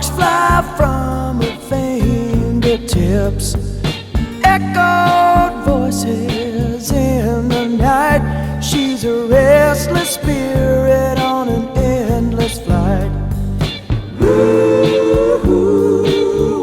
Sparks fly from her fingertips, echoed voices in the night. She's a restless spirit on an endless flight. Ooh,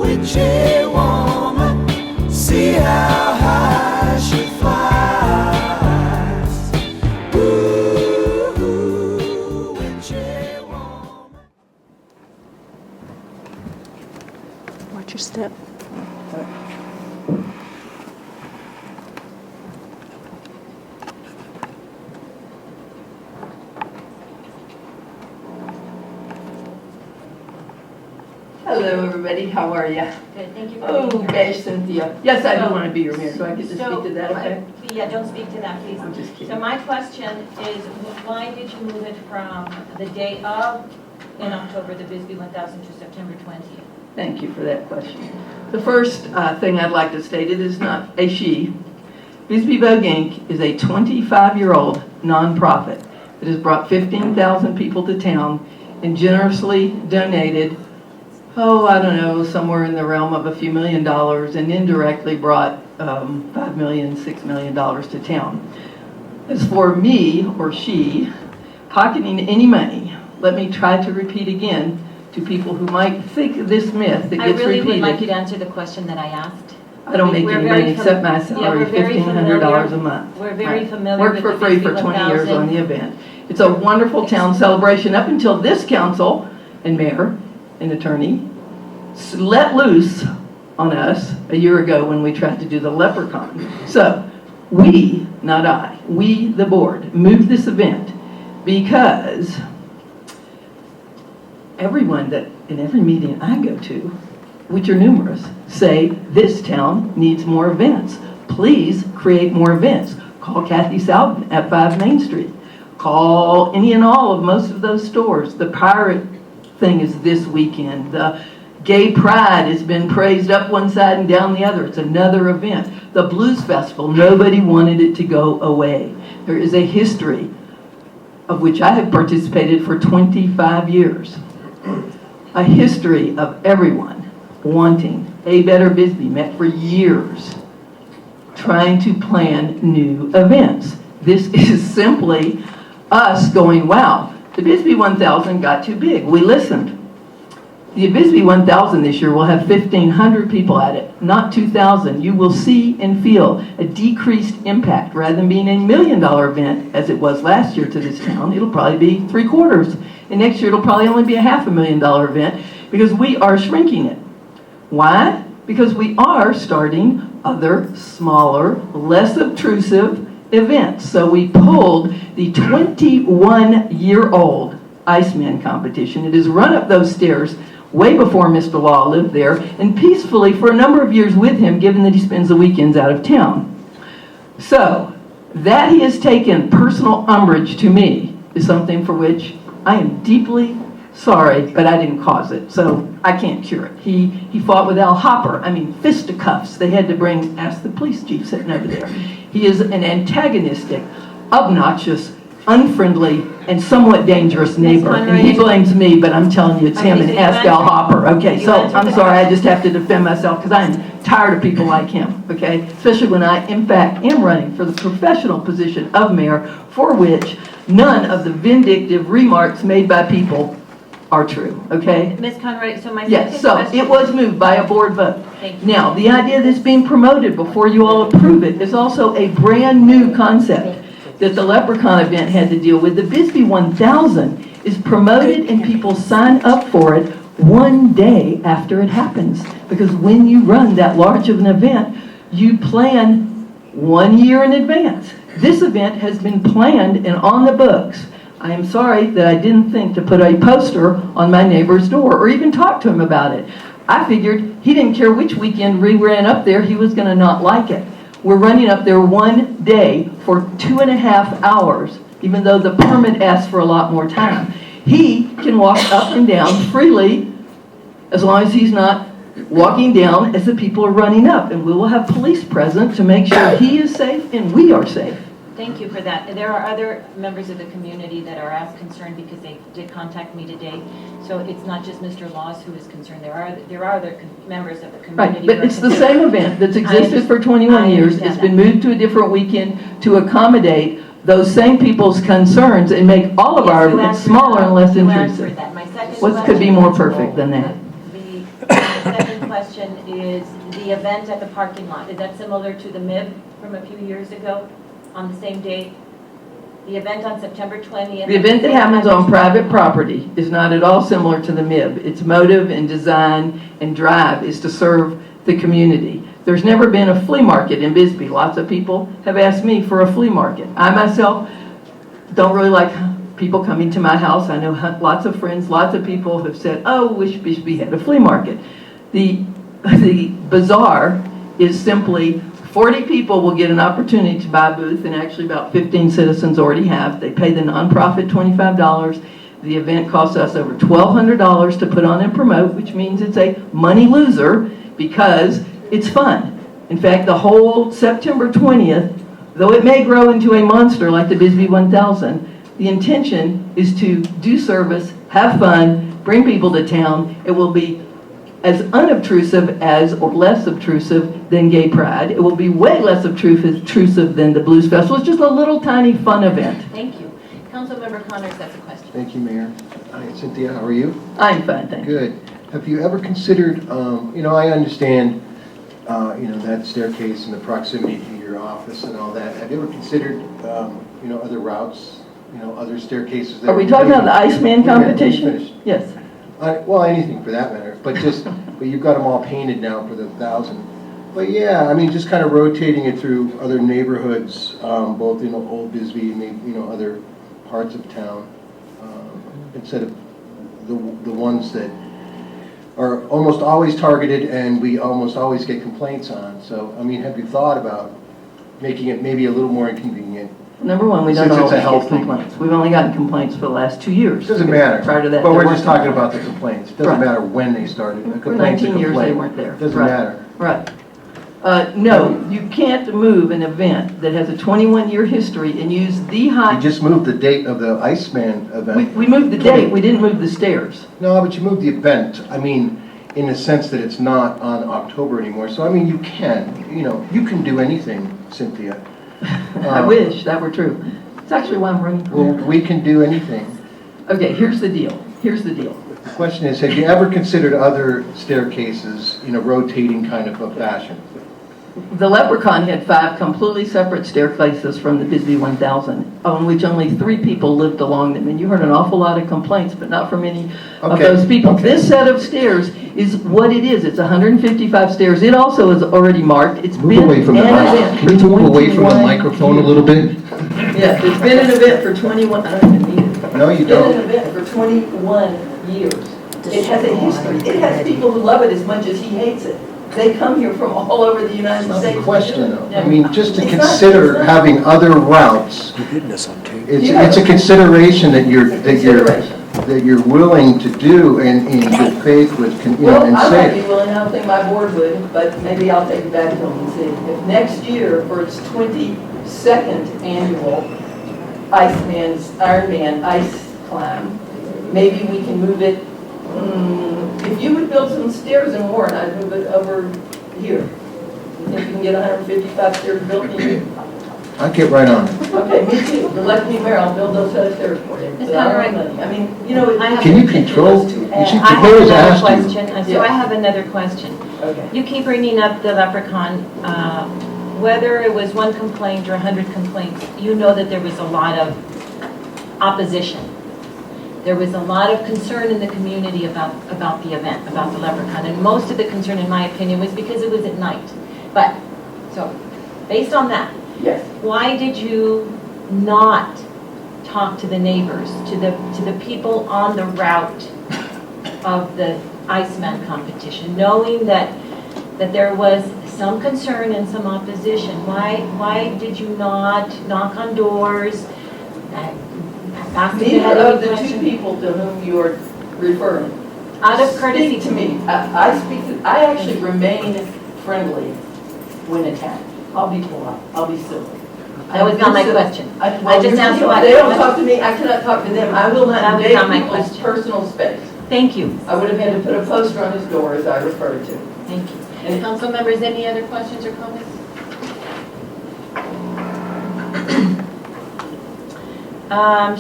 witchy woman, see how high she flies. Ooh, witchy woman. Watch your step. Hello, everybody. How are you? Good, thank you for Oh, being here. gosh, Cynthia. Yes, I do want to be your mayor. Do I get to speak to that, okay? Yeah, don't speak to that, please. I'm just kidding. So my question is, why did you move it from the day of, in October, the Bisbee 1000 to September 20th? Thank you for that question. The first thing I'd like to state, it is not a she. Bisbee Vogue Inc. is a 25-year-old nonprofit that has brought 15,000 people to town and generously donated, I don't know, somewhere in the realm of a few $1 million, and indirectly brought $5 million, $6 million to town. As for me, or she, pocketing any money, let me try to repeat again to people who might think this myth that I gets really repeated. would like you to answer the question that I asked. I don't make We're any very money except my salary, we're very $1,500 a month. We're very Right. familiar Worked with for the free Bisbee for 20 years 1000. on the event. It's a wonderful town celebration up until this council and mayor and attorney let loose on us a year ago when we tried to do the leprechaun. So we, not I, we the board moved this event because everyone that in every meeting I go to, which are numerous, say this town needs more events. Please create more events. Call Kathy Salvin at 5 Main Street. Call any and all of most of those stores. The pirate thing is this weekend. The gay pride has been praised up one side and down the other. It's another event. The blues festival, nobody wanted it to go away. There is a history of which I have participated for 25 years. A history of everyone wanting a better Bisbee, met for years trying to plan new events. This is simply us going, wow, the Bisbee 1000 got too big. We listened. The Bisbee 1000 this year will have 1,500 people at it, not 2,000. You will see and feel a decreased impact. Rather than being a $1 million event, as it was last year to this town, it'll probably be 3/4. And next year it'll probably only be a $500,000 event because we are shrinking it. Why? Because we are starting other, smaller, less obtrusive events. So we pulled the 21-year-old Iceman competition. It has run up those stairs way before Mr. Law lived there, and peacefully for a number of years with him, given that he spends the weekends out of town. So that he has taken personal umbrage to me is something for which I am deeply sorry, but I didn't cause it, so I can't cure it. He fought with Al Hopper. I mean, fisticuffs. They had to bring, ask the police chief sitting over there. He is an antagonistic, obnoxious, unfriendly, and somewhat dangerous neighbor. And he blames me, but I'm telling you, it's him, and ask Al Hopper. Okay, so I'm sorry, I just have to defend myself because I'm tired of people like him, okay? Especially when I, in fact, am running for the professional position of mayor, for which none of the vindictive remarks made by people are true, okay? Ms. Conrad, so my Yes, second so question... it was moved by a board vote. Thank you. Now, the idea that's being promoted before you all approve it is also a brand new concept that the Leprechaun event had to deal with. The Bisbee 1000 is promoted and people sign up for it one day after it happens. Because when you run that large of an event, you plan 1 year in advance. This event has been planned and on the books. I am sorry that I didn't think to put a poster on my neighbor's door or even talk to him about it. I figured he didn't care which weekend we ran up there, he was going to not like it. We're running up there one day for 2.5 hours, even though the permit asks for a lot more time. He can walk up and down freely as long as he's not walking down as the people are running up. And we will have police present to make sure he is safe and we are safe. Thank you for that. There are other members of the community that are as concerned because they did contact me today. So it's not just Mr. Laws who is concerned. There are other members of the community. Right, but it's the same event that's existed for 21 years. It's been moved to a different weekend to accommodate those same people's concerns and make all of our events smaller and less intrusive. What could be more perfect than that? The second question is the event at the parking lot. Is that similar to the MIB from a few years ago on the same date? The event on September 20th. The event that happens on private property is not at all similar to the MIB. Its motive and design and drive is to serve the community. There's never been a flea market in Bisbee. Lots of people have asked me for a flea market. I myself don't really like people coming to my house. I know lots of friends, lots of people have said, oh, wish Bisbee had a flea market. The bazaar is simply 40 people will get an opportunity to buy a booth, and actually about 15 citizens already have. They pay the nonprofit $25. The event costs us over $1,200 to put on and promote, which means it's a money loser because it's fun. In fact, the whole September 20th, though it may grow into a monster like the Bisbee 1000, the intention is to do service, have fun, bring people to town. It will be as unobtrusive as, or less obtrusive than Gay Pride. It will be way less obtrusive than the Blues Festival. It's just a little tiny fun event. Thank you. Councilmember Connors, that's a question. Thank you, Mayor. Hi, Cynthia, how are you? I'm fine, thank you. Good. Have you ever considered, I understand, that staircase and the proximity to your office and all that. Have you ever considered, other routes, other staircases? Are we talking about the Iceman competition? Finished. Yes. Well, anything for that matter, but but you've got them all painted now for the 1,000. But yeah, I mean, just kind of rotating it through other neighborhoods, both Old Bisbee and maybe, other parts of town, instead of the ones that are almost always targeted and we almost always get complaints on. So, I mean, have you thought about making it maybe a little more inconvenient? Number one, we don't Since it's a always health get thing. complaints. We've only gotten complaints for the last 2 years. It doesn't matter. Prior to that, but there we're weren't just talking complaints. about the complaints. It doesn't Right. matter when they started. A For complaint's a 19 years they complaint. weren't there. Doesn't Right. matter. Right. No, you can't move an event that has a 21-year history and use the high... You just moved the date of the Iceman event. We moved the date, we didn't move the stairs. No, but you moved the event. I mean, in the sense that it's not on October anymore. So, I mean, you can do anything, Cynthia. I wish that were true. It's actually why I'm running for Well, mayor. we can do anything. Okay, here's the deal. The question is, have you ever considered other staircases in a rotating kind of a fashion? The Leprechaun had 5 completely separate staircases from the Bisbee 1000, on which only 3 people lived along them. And you heard an awful lot of complaints, but not from any of Okay, those people. okay. This set of stairs is what it is. It's 155 stairs. It also is already marked. It's Move been away from the an mic. event Can you for move away from the 21 microphone a years. little bit? Yes, it's been an event for 21, I don't even need it. No, you It's been an don't. event for 21 years. It has a history. It has people who love it as much as he hates it. They come here from all over the United That's not States. the question, though. Yeah. I mean, just to It's not- consider it's not- having other routes. It's a consideration that you're willing to do and in good faith with, Well, and I might be say. willing, I don't think my board would, but maybe I'll take it back to them and see. If next year, for its 22nd annual Ironman ice climb, maybe we can move it, if you would build some stairs in Warren, I'd move it over here. You think you can get 155 stairs built in here? I'll get right on it. Okay, me too. Elect me mayor, I'll build those set of stairs for you. Is But that I don't right? have money. I mean, you know, I have- Can you it's control? ridiculous to You add- should- I have Mayor's another asked you. question. So Yeah. I have another question. Okay. You keep bringing up the Leprechaun. Whether it was 1 complaint or 100 complaints, you know that there was a lot of opposition. There was a lot of concern in the community about the event, about the Leprechaun. And most of the concern, in my opinion, was because it was at night. But, so, based on that, Yes. why did you not talk to the neighbors, to the people on the route of the Iceman competition, knowing that there was some concern and some opposition? Why did you not knock on doors? Ask if they had Neither any of the 2 questions? people to whom you are referring. Out of courtesy Speak to me. I actually remain friendly when attacked. I'll be polite. I'll be civil. That was not my question. I just asked you. about They it. don't talk to me, I cannot talk to them. I will That not was invade not my people's question. personal space. Thank you, I would have had to put a poster on his door, as I referred to. thank you. And Council members, any other questions or comments?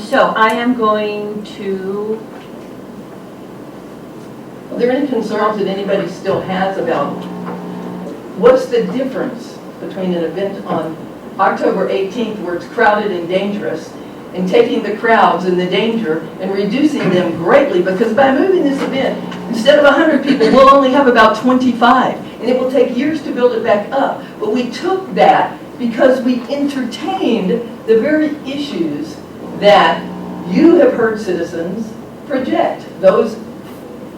So I am going to, are there any concerns that anybody still has about what's the difference between an event on October 18th where it's crowded and dangerous and taking the crowds and the danger and reducing them greatly? Because by moving this event, instead of 100 people, we'll only have about 25. And it will take years to build it back up. But we took that because we entertained the very issues that you have heard citizens project. Those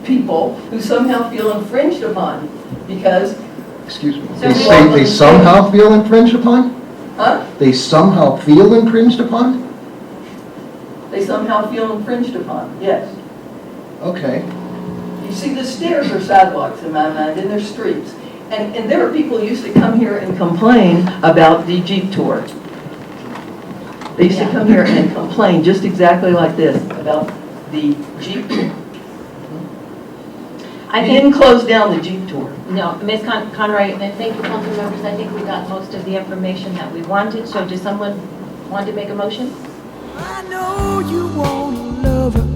people who somehow feel infringed upon because, Excuse me. So They we- say they somehow feel infringed upon? huh? They somehow feel infringed upon? They somehow feel infringed upon, yes. Okay. You see, the stairs are sidewalks in my mind, and they're streets. And there are people who used to come here and complain about the Jeep tour. They used to come here and complain just exactly like this about the Jeep tour. I You think, didn't close down the Jeep tour. no, Ms. Conroy, And thank you, council members. I think we got most most of the information that we wanted, so does someone want to make a motion? I know you wanna love her.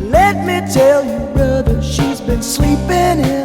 Let me tell you, brother, she's been sleeping in